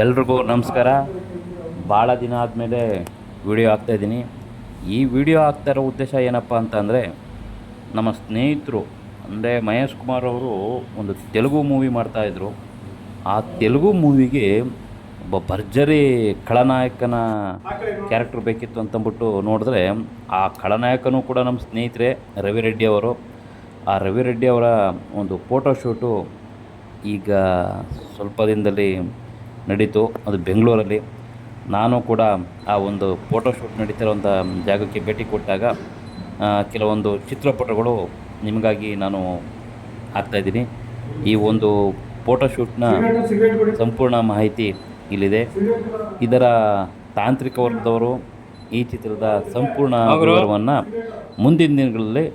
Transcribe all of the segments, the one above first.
ಎಲ್ರಿಗೂ ನಮಸ್ಕಾರ. ಭಾಳ ದಿನ ಆದಮೇಲೆ ವಿಡಿಯೋ ಹಾಕ್ತಾಯಿದ್ದೀನಿ. ಈ ವಿಡಿಯೋ ಹಾಕ್ತಾಯಿರೋ ಉದ್ದೇಶ ಏನಪ್ಪ ಅಂತಂದರೆ, ನಮ್ಮ ಸ್ನೇಹಿತರು ಅಂದರೆ ಮಹೇಶ್ ಕುಮಾರ್ ಅವರು ಒಂದು ತೆಲುಗು ಮೂವಿ ಮಾಡ್ತಾಯಿದ್ರು. ಆ ತೆಲುಗು ಮೂವಿಗೆ ಒಬ್ಬ ಭರ್ಜರಿ ಖಳನಾಯಕನ ಕ್ಯಾರೆಕ್ಟರ್ ಬೇಕಿತ್ತು ಅಂತಂದ್ಬಿಟ್ಟು ನೋಡಿದ್ರೆ, ಆ ಖಳನಾಯಕನೂ ಕೂಡ ನಮ್ಮ ಸ್ನೇಹಿತರೆ ರವಿ ರೆಡ್ಡಿ ಅವರು. ಆ ರವಿ ರೆಡ್ಡಿ ಅವರ ಒಂದು ಫೋಟೋಶೂಟು ಈಗ ಸ್ವಲ್ಪ ದಿನದಲ್ಲಿ ನಡೀತು, ಅದು ಬೆಂಗಳೂರಲ್ಲಿ. ನಾನು ಕೂಡ ಆ ಒಂದು ಫೋಟೋಶೂಟ್ ನಡೀತಿರೋಂಥ ಜಾಗಕ್ಕೆ ಭೇಟಿ ಕೊಟ್ಟಾಗ ಕೆಲವೊಂದು ಚಿತ್ರಪಟಗಳು ನಿಮಗಾಗಿ ನಾನು ಹಾಕ್ತಾಯಿದ್ದೀನಿ. ಈ ಒಂದು ಫೋಟೋಶೂಟ್ನ ಸಂಪೂರ್ಣ ಮಾಹಿತಿ ಇಲ್ಲಿದೆ. ಇದರ ತಾಂತ್ರಿಕ ವರ್ಗದವರು ಈ ಚಿತ್ರದ ಸಂಪೂರ್ಣ ವಿವರವನ್ನು ಮುಂದಿನ ದಿನಗಳಲ್ಲಿ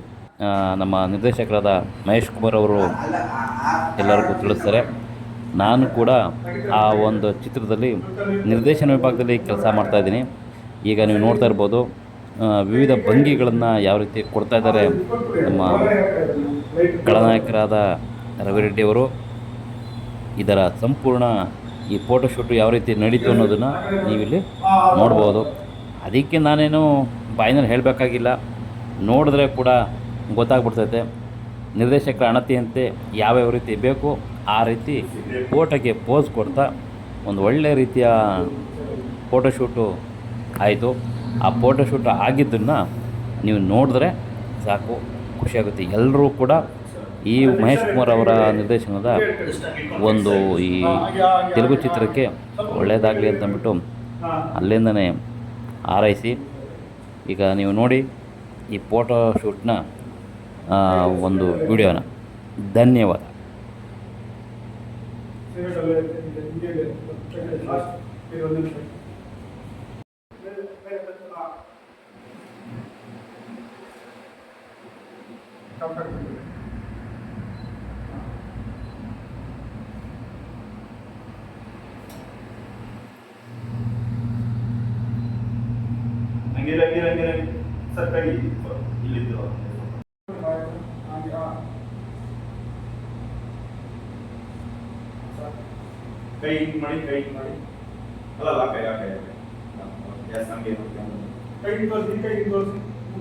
ನಮ್ಮ ನಿರ್ದೇಶಕರಾದ ಮಹೇಶ್ ಕುಮಾರ್ ಅವರು ಎಲ್ಲರಿಗೂ ತಿಳಿಸ್ತಾರೆ. ನಾನು ಕೂಡ ಆ ಒಂದು ಚಿತ್ರದಲ್ಲಿ ನಿರ್ದೇಶನ ವಿಭಾಗದಲ್ಲಿ ಕೆಲಸ ಮಾಡ್ತಾಯಿದ್ದೀನಿ. ಈಗ ನೀವು ನೋಡ್ತಾ ಇರ್ಬೋದು, ವಿವಿಧ ಭಂಗಿಗಳನ್ನು ಯಾವ ರೀತಿ ಕೊಡ್ತಾ ಇದ್ದಾರೆ ನಮ್ಮ ಖಳನಾಯಕರಾದ ರವಿ ರೆಡ್ಡಿಯವರು. ಇದರ ಸಂಪೂರ್ಣ ಈ ಫೋಟೋಶೂಟು ಯಾವ ರೀತಿ ನಡೀತು ಅನ್ನೋದನ್ನು ನೀವಿಲ್ಲಿ ನೋಡ್ಬೋದು. ಅದಕ್ಕೆ ನಾನೇನು ಬಾಯಿನಲ್ಲಿ ಹೇಳಬೇಕಾಗಿಲ್ಲ, ನೋಡಿದ್ರೆ ಕೂಡ ಗೊತ್ತಾಗ್ಬಿಡ್ತೈತೆ. ನಿರ್ದೇಶಕರ ಅಣತಿಯಂತೆ ಯಾವ್ಯಾವ ರೀತಿ ಬೇಕು ಆ ರೀತಿ ಫೋಟೋಗೆ ಪೋಸ್ ಕೊಡ್ತಾ ಒಂದು ಒಳ್ಳೆಯ ರೀತಿಯ ಫೋಟೋಶೂಟು ಆಯಿತು. ಆ ಫೋಟೋಶೂಟ್ ಆಗಿದ್ದನ್ನು ನೀವು ನೋಡಿದ್ರೆ ಸಾಕು, ಖುಷಿಯಾಗುತ್ತೆ. ಎಲ್ಲರೂ ಕೂಡ ಈ ಮಹೇಶ್ ಕುಮಾರ್ ಅವರ ನಿರ್ದೇಶನದ ಒಂದು ಈ ತೆಲುಗು ಚಿತ್ರಕ್ಕೆ ಒಳ್ಳೆಯದಾಗಲಿ ಅಂತಂದ್ಬಿಟ್ಟು ಅಲ್ಲಿಂದನೇ ಹಾರೈಸಿ. ಈಗ ನೀವು ನೋಡಿ ಈ ಫೋಟೋಶೂಟ್ನ ಒಂದು ವಿಡಿಯೋನ. ಧನ್ಯವಾದ. ಸರ್ ಕೈ ಇಲ್ಲಿದ್ದು ಕೈ ಮಾಡಿ ಅಲ್ಲ ಕೈ ಹಂಗೆ ಕೈ ತೋರಿಸಿ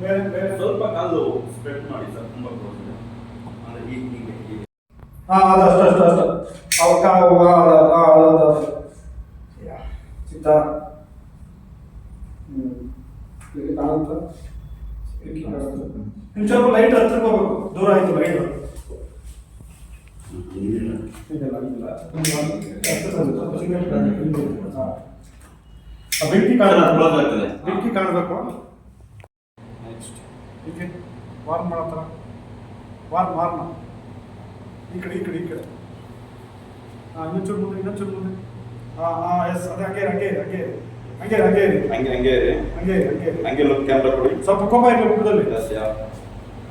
ಬೇರೆ ಸ್ವಲ್ಪ ಕಾಲು ಸ್ಪ್ರೆಡ್ ಮಾಡಿ ಸರ್. ತುಂಬ ಕ್ಲೋಸ್ ಇದೆ ಅಂದರೆ ಹೀಗೆ ಚಿತ್ತ ಸ್ವಲ್ಪ ಲೈಟ್ ಹತ್ರಕ್ಕೆ ಹೋಗ್ಬೇಕು, ದೂರ ಆಯ್ತು ಲೈಟ್. ಬೆಂಕಿ ಕಾಣಬೇಕು. ವಾರ್ನ್ ಮಾಡತ್ತಾರ, ವಾರ್ನ್ ಈ ಕಡೆ ಇನ್ನೊಂಚೂರು ಮುಂದೆ ಎಸ್ ಅದೇ ಹಂಗೆ ಲುಕ್ ಕ್ಯಾಮ್ರಾ ಕೊಡಿ. ಸ್ವಲ್ಪ ಕೋಪ ಇರಲಿ ಮುಖದಲ್ಲಿ,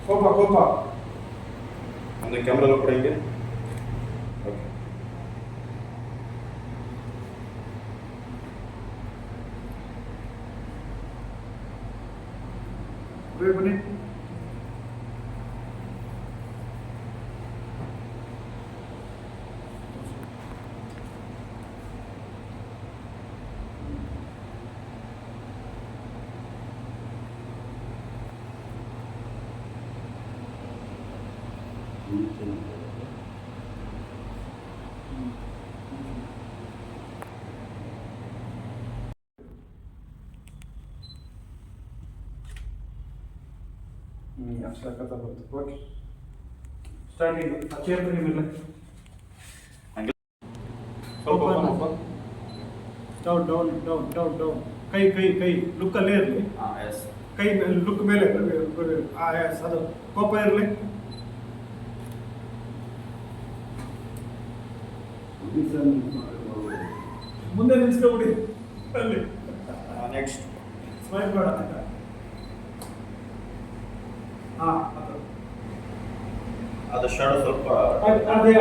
ಕೋಪ ಅಂದರೆ ಕ್ಯಾಮ್ರಾ ಲುಕ್ ಕೊಡಿ ಹಿಂಗೆ. ಬನ್ನಿ. ಓಕೆ, ಸ್ಟಾರ್ಟಿಂಗ್ ಚೇರ್ ಬನ್ನಿ ಮೇಲೆ. ಡೌನ್ ಕೈ ಲುಕ್ ಅಲ್ಲೇ ಇರಲಿ. ಕೈ ಲುಕ್ ಮೇಲೆ ಅದು ಕೋಪ ಇರಲಿ. ಮುಂದೆ ನಿಲ್ಸ್ಕೊಬಿಡಿ ಅಲ್ಲಿ. ನೆಕ್ಸ್ಟ್ ಸ್ಮೈಲ್ ಬೇಡ. ಅದು ಶಾಡೋ ಸ್ವಲ್ಪ ಅದೇ